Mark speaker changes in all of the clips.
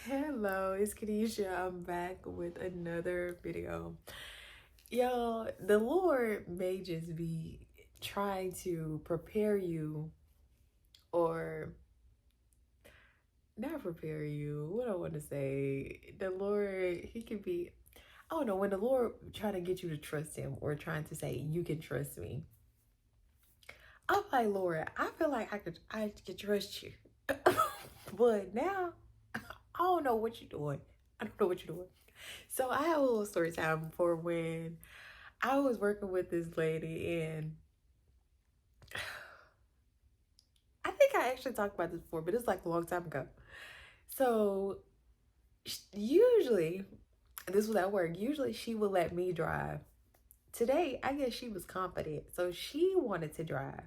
Speaker 1: Hello, it's Kadesha. I'm back with another video. Y'all, the Lord may just be trying to prepare you or not prepare you. What I want to say, the Lord, he could be, I don't know, when the Lord trying to get you to trust him or trying to say, you can trust me. I'm like, Lord, I feel like I could trust you. But now, I don't know what you're doing. I don't know what you're doing. So I have a little story time for when I was working with this lady, and I think I actually talked about this before, but it's like a long time ago. So usually, this was at work, usually she would let me drive. Today, I guess she was confident, so she wanted to drive.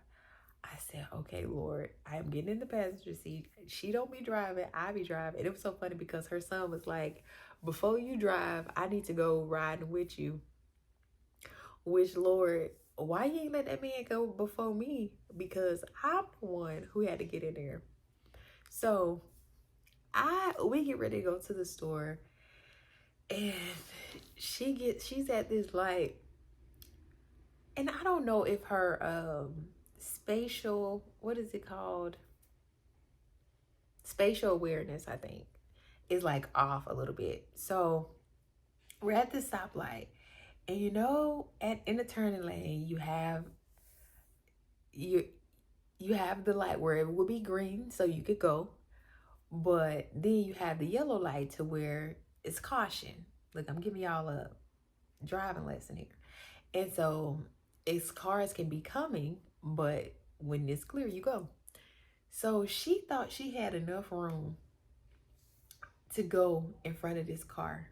Speaker 1: I said, okay, Lord, I am getting in the passenger seat. She don't be driving, I be driving. And it was so funny because her son was like, before you drive, I need to go riding with you. Which, Lord, why you ain't let that man go before me? Because I'm the one who had to get in there. So we get ready to go to the store, and she's at this light, and I don't know if her spatial, what is it called? Spatial awareness, I think, is like off a little bit. So we're at the stoplight, and in the turning lane, you you have the light where it will be green so you could go, but then you have the yellow light to where it's caution. Look, I'm giving y'all a driving lesson here. And so it's cars can be coming, but when it's clear, you go. So she thought she had enough room to go in front of this car.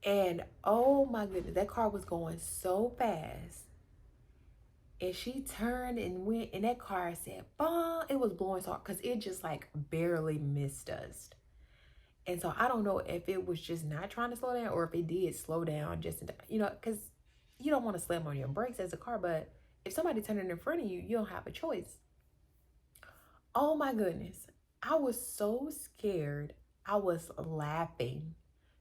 Speaker 1: And oh my goodness, that car was going so fast. And she turned and went, and that car said, "Bah!" It was blowing so hard because it just like barely missed us. And so I don't know if it was just not trying to slow down or if it did slow down just, because you don't want to slam on your brakes as a car, but if somebody turning in front of you, you don't have a choice. Oh my goodness. I was so scared. I was laughing.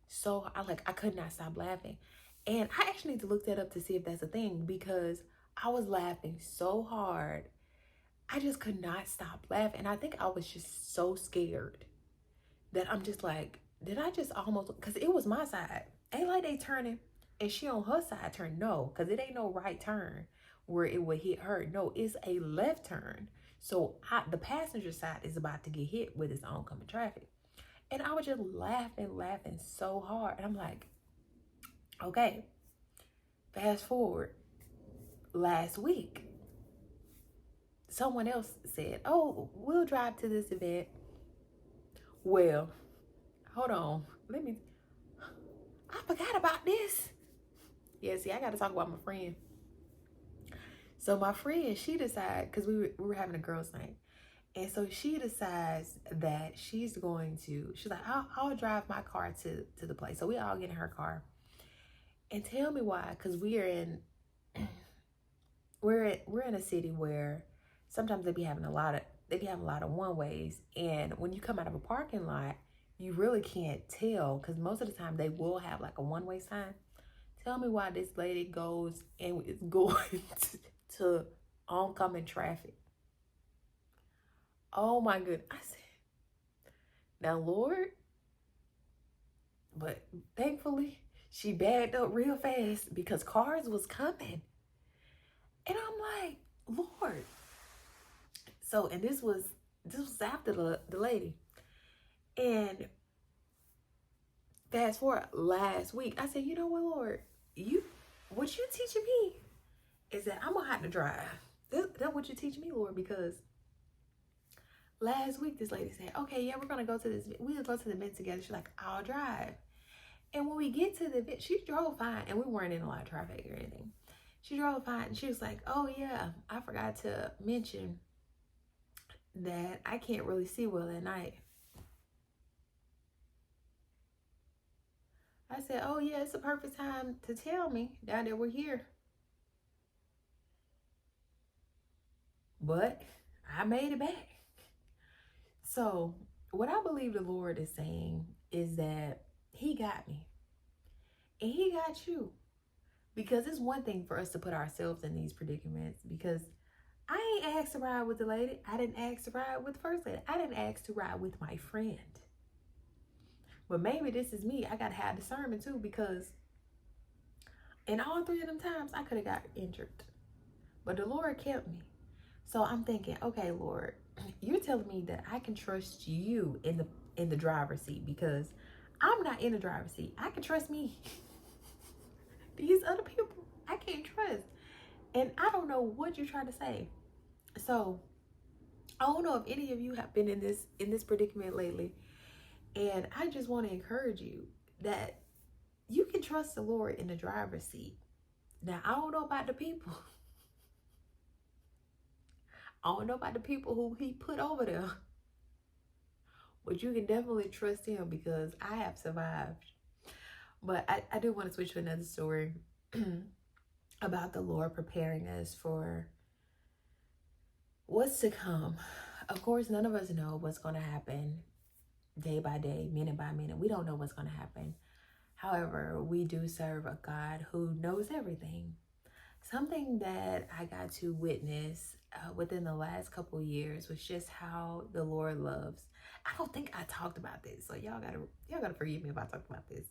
Speaker 1: So I could not stop laughing. And I actually need to look that up to see if that's a thing because I was laughing so hard. I just could not stop laughing. And I think I was just so scared that I'm just like, did I just almost, because it was my side. Ain't like they turning and she on her side turn. No, because it ain't no right turn where it would hit her. No, it's a left turn. So the passenger side is about to get hit with its oncoming traffic. And I was just laughing so hard. And I'm like, okay, fast forward. Last week, someone else said, oh, we'll drive to this event. Well, hold on. I forgot about this. Yeah, see, I got to talk about my friend. So my friend, she decided, because we were having a girls' night. And so she decides that she's like, I'll drive my car to the place. So we all get in her car. And tell me why, because we're in a city where sometimes they be having a lot of one ways. And when you come out of a parking lot, you really can't tell because most of the time they will have like a one-way sign. Tell me why this lady goes and is going to oncoming traffic. Oh my goodness. I said, now Lord, but thankfully she backed up real fast because cars was coming. And I'm like, Lord. So, and this was after the lady. And fast forward last week, I said, you know what, Lord, what you teaching me is that I'm gonna have to drive. That's what you teach me, Lord, because last week this lady said, okay, yeah, we'll go to the event together. She's like, I'll drive. And when we get to the event, she drove fine, and we weren't in a lot of traffic or anything. She drove fine, and she was like, oh yeah, I forgot to mention that I can't really see well at night. I said, oh yeah, it's a perfect time to tell me now that we're here. But I made it back. So what I believe the Lord is saying is that He got me and He got you. Because it's one thing for us to put ourselves in these predicaments, because I ain't asked to ride with the lady. I didn't ask to ride with the first lady. I didn't ask to ride with my friend. But maybe this is me. I got to have discernment too, because in all three of them times, I could have got injured. But the Lord kept me. So I'm thinking, okay, Lord, you're telling me that I can trust you in the driver's seat, because I'm not in the driver's seat. I can trust me. These other people, I can't trust. And I don't know what you're trying to say. So I don't know if any of you have been in this predicament lately. And I just want to encourage you that you can trust the Lord in the driver's seat. Now, I don't know about the people. I don't know about the people who He put over there. But you can definitely trust Him, because I have survived. But I do want to switch to another story about the Lord preparing us for what's to come. Of course, none of us know what's going to happen day by day, minute by minute. We don't know what's going to happen. However, we do serve a God who knows everything. Something that I got to witness within the last couple years was just how the Lord loves. I don't think I talked about this, so y'all gotta forgive me if I talked about this,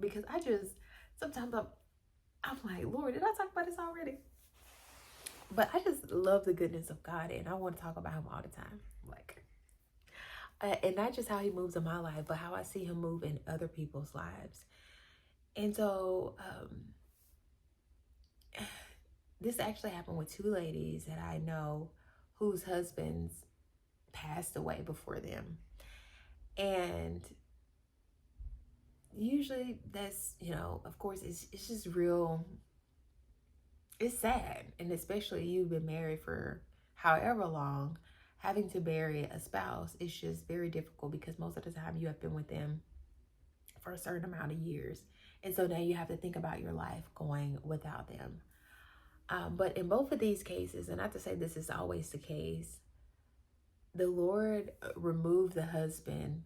Speaker 1: because I just sometimes I'm like, Lord, did I talk about this already? But I just love the goodness of God, and I want to talk about Him all the time, like, and not just how He moves in my life, but how I see Him move in other people's lives. And so this actually happened with two ladies that I know whose husbands passed away before them. And usually that's, of course, it's just real, it's sad. And especially you've been married for however long, having to bury a spouse is just very difficult, because most of the time you have been with them for a certain amount of years. And so now you have to think about your life going without them. But in both of these cases, and not to say this is always the case, the Lord removed the husband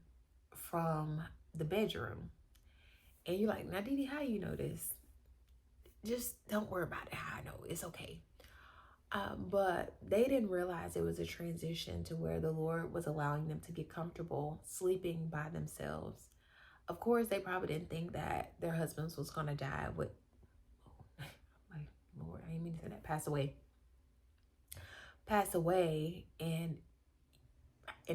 Speaker 1: from the bedroom. And you're like, now, Didi, how you know this? Just don't worry about it. How I know. It's okay. But they didn't realize it was a transition to where the Lord was allowing them to get comfortable sleeping by themselves. Of course, they probably didn't think that their husbands was going to die with, my Lord, I didn't mean to say that, pass away, and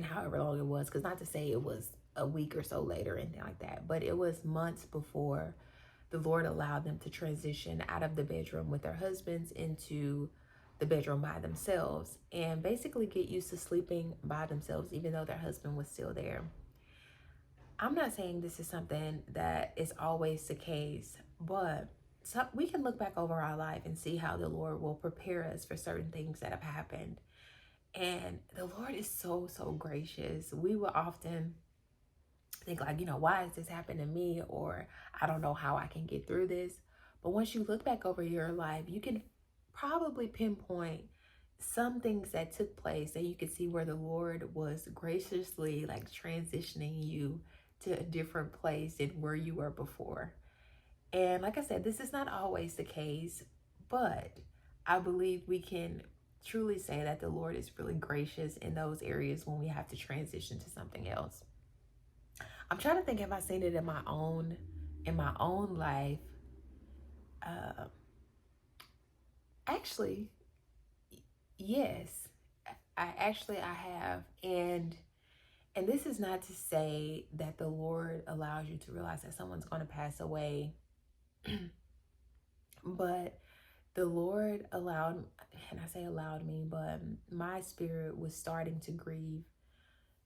Speaker 1: however long it was, because not to say it was a week or so later, anything like that, but it was months before the Lord allowed them to transition out of the bedroom with their husbands into the bedroom by themselves, and basically get used to sleeping by themselves, even though their husband was still there. I'm not saying this is something that is always the case, but we can look back over our life and see how the Lord will prepare us for certain things that have happened. And the Lord is so, so gracious. We will often think like, why has this happened to me? Or I don't know how I can get through this. But once you look back over your life, you can probably pinpoint some things that took place that you could see where the Lord was graciously like transitioning you to a different place than where you were before. And like I said, this is not always the case, but I believe we can truly say that the Lord is really gracious in those areas when we have to transition to something else. I'm trying to think if I've seen it in my own life. Actually, yes, I have. And this is not to say that the Lord allows you to realize that someone's going to pass away, but the Lord allowed, and I say allowed me, but my spirit was starting to grieve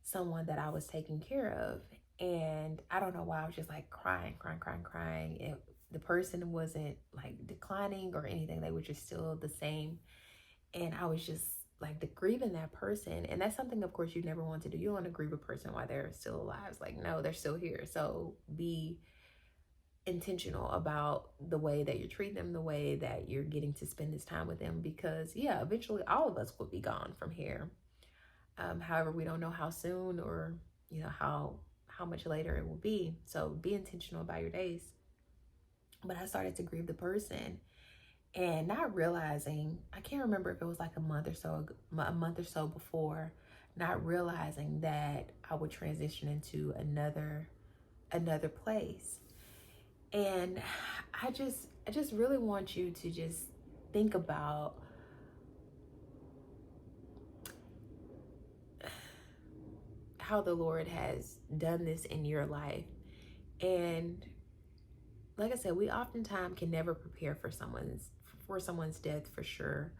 Speaker 1: someone that I was taking care of. And I don't know why, I was just like crying. And the person wasn't like declining or anything. They were just still the same. And I was just like grieving that person. And that's something, of course, you never want to do. You don't want to grieve a person while they're still alive. It's like, no, they're still here. So be intentional about the way that you're treating them, the way that you're getting to spend this time with them, because yeah, eventually all of us will be gone from here. However, we don't know how soon or you know, how much later it will be. So be intentional about your days. But I started to grieve the person, and not realizing, I can't remember if it was like a month or so before, not realizing that I would transition into another place. And I just really want you to just think about how the Lord has done this in your life. And like I said, we oftentimes can never prepare for someone's death, for sure.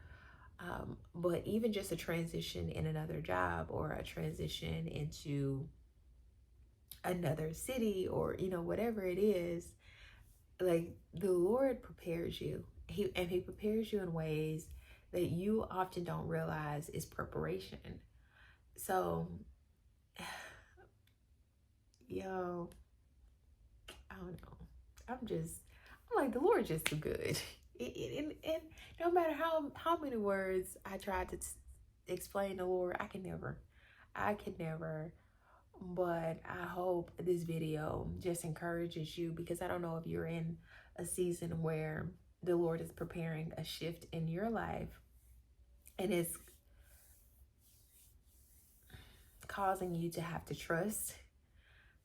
Speaker 1: But even just a transition in another job, or a transition into another city, or whatever it is, like, the Lord prepares you. He prepares you in ways that you often don't realize is preparation. So, yo, I don't know. I'm like, the Lord just too good. And no matter how many words I tried to explain the Lord, I could never. But I hope this video just encourages you, because I don't know if you're in a season where the Lord is preparing a shift in your life, and it's causing you to have to trust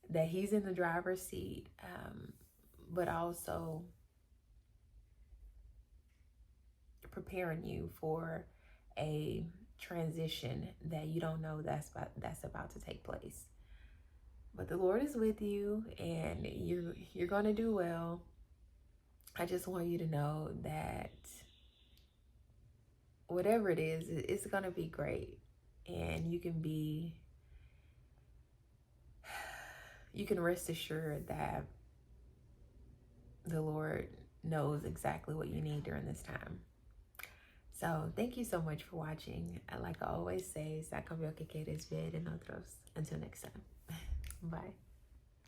Speaker 1: that He's in the driver's seat, but also preparing you for a transition that you don't know that's about to take place. But the Lord is with you, and you're going to do well. I just want you to know that whatever it is, it's going to be great. And you can rest assured that the Lord knows exactly what you need during this time. So thank you so much for watching. Like I always say, saca veo que quieres ver en otros. Until next time. Bye.